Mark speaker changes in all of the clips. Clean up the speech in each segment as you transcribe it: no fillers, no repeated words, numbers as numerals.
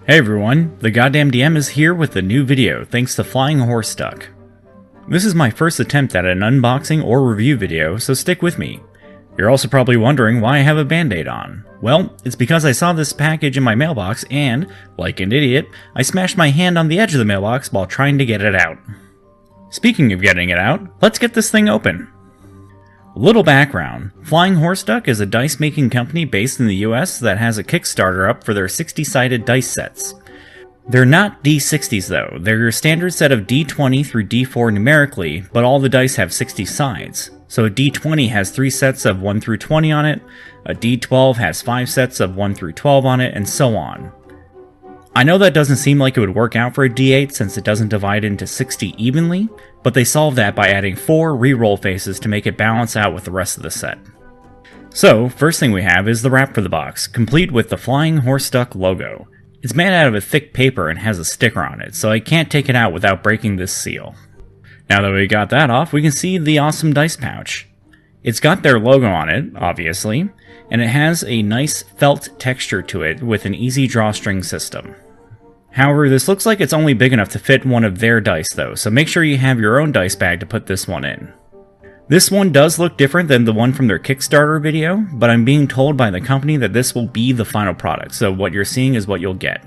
Speaker 1: Hey everyone, the goddamn DM is here with a new video thanks to Flying HorseDuck. This is my first attempt at an unboxing or review video, so stick with me. You're also probably wondering why I have a band-aid on. Well, it's because I saw this package in my mailbox and, like an idiot, I smashed my hand on the edge of the mailbox while trying to get it out. Speaking of getting it out, let's get this thing open. Little background. Flying HorseDuck is a dice-making company based in the US that has a Kickstarter up for their 60-sided dice sets. They're not D60s though, they're your standard set of d20 through d4 numerically, but all the dice have 60 sides. So a d20 has 3 sets of 1 through 20 on it, a d12 has 5 sets of 1 through 12 on it, and so on. I know that doesn't seem like it would work out for a d8 since it doesn't divide into 60 evenly, but they solved that by adding 4 re-roll faces to make it balance out with the rest of the set. So, first thing we have is the wrap for the box, complete with the Flying HorseDuck logo. It's made out of a thick paper and has a sticker on it, so I can't take it out without breaking this seal. Now that we got that off, we can see the awesome dice pouch. It's got their logo on it, obviously, and it has a nice felt texture to it with an easy drawstring system. However, this looks like it's only big enough to fit one of their dice though, so make sure you have your own dice bag to put this one in. This one does look different than the one from their Kickstarter video, but I'm being told by the company that this will be the final product, so what you're seeing is what you'll get.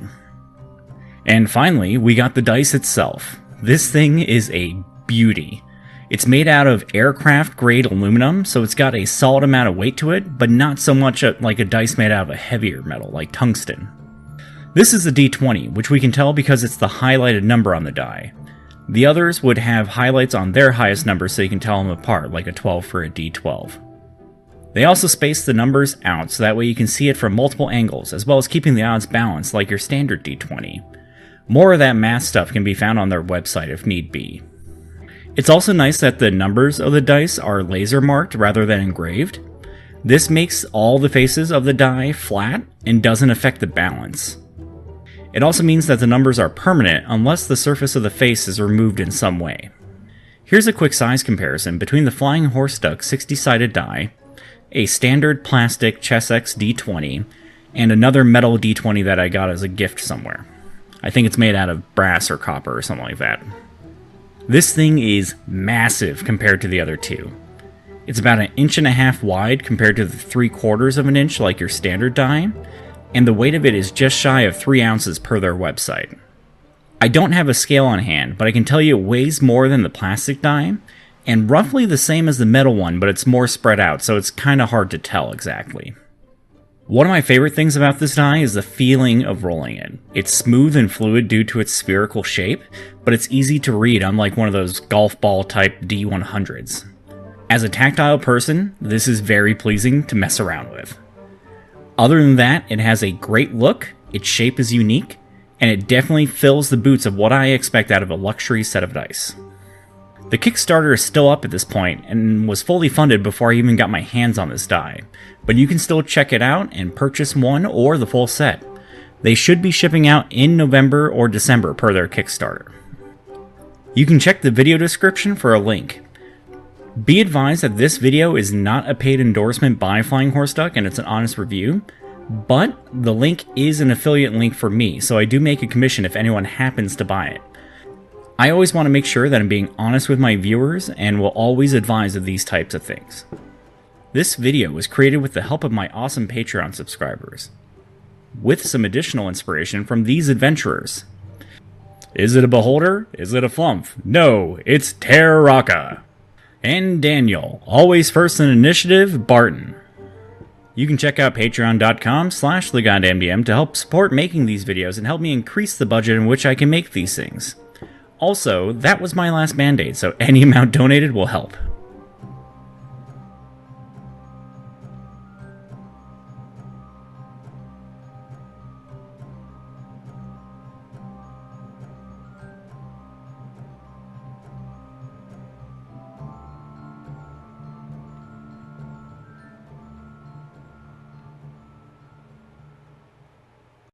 Speaker 1: And finally, we got the dice itself. This thing is a beauty. It's made out of aircraft-grade aluminum, so it's got a solid amount of weight to it, but not so much like a dice made out of a heavier metal, like tungsten. This is a d20, which we can tell because it's the highlighted number on the die. The others would have highlights on their highest numbers so you can tell them apart, like a 12 for a d12. They also space the numbers out so that way you can see it from multiple angles, as well as keeping the odds balanced like your standard d20. More of that math stuff can be found on their website if need be. It's also nice that the numbers of the dice are laser marked rather than engraved. This makes all the faces of the die flat and doesn't affect the balance. It also means that the numbers are permanent unless the surface of the face is removed in some way. Here's a quick size comparison between the Flying HorseDuck 60-sided die, a standard plastic Chessex D20, and another metal D20 that I got as a gift somewhere. I think it's made out of brass or copper or something like that. This thing is massive compared to the other two. It's about 1.5 inches wide compared to the 3/4 of an inch like your standard die, and the weight of it is just shy of 3 ounces per their website. I don't have a scale on hand, but I can tell you it weighs more than the plastic die, and roughly the same as the metal one, but it's more spread out, so it's kinda hard to tell exactly. One of my favorite things about this die is the feeling of rolling it. It's smooth and fluid due to its spherical shape, but it's easy to read unlike one of those golf ball type D100s. As a tactile person, this is very pleasing to mess around with. Other than that, it has a great look, its shape is unique, and it definitely fills the boots of what I expect out of a luxury set of dice. The Kickstarter is still up at this point, and was fully funded before I even got my hands on this die, but you can still check it out and purchase one or the full set. They should be shipping out in November or December per their Kickstarter. You can check the video description for a link. Be advised that this video is not a paid endorsement by Flying HorseDuck and it's an honest review, but the link is an affiliate link for me, so I do make a commission if anyone happens to buy it. I always want to make sure that I'm being honest with my viewers and will always advise of these types of things. This video was created with the help of my awesome Patreon subscribers, with some additional inspiration from these adventurers. Is it a beholder? Is it a flump? No, it's Terraka! And Daniel, always first in initiative, Barton. You can check out patreon.com/thegoddamndm to help support making these videos and help me increase the budget in which I can make these things. Also, that was my last band-aid, so any amount donated will help.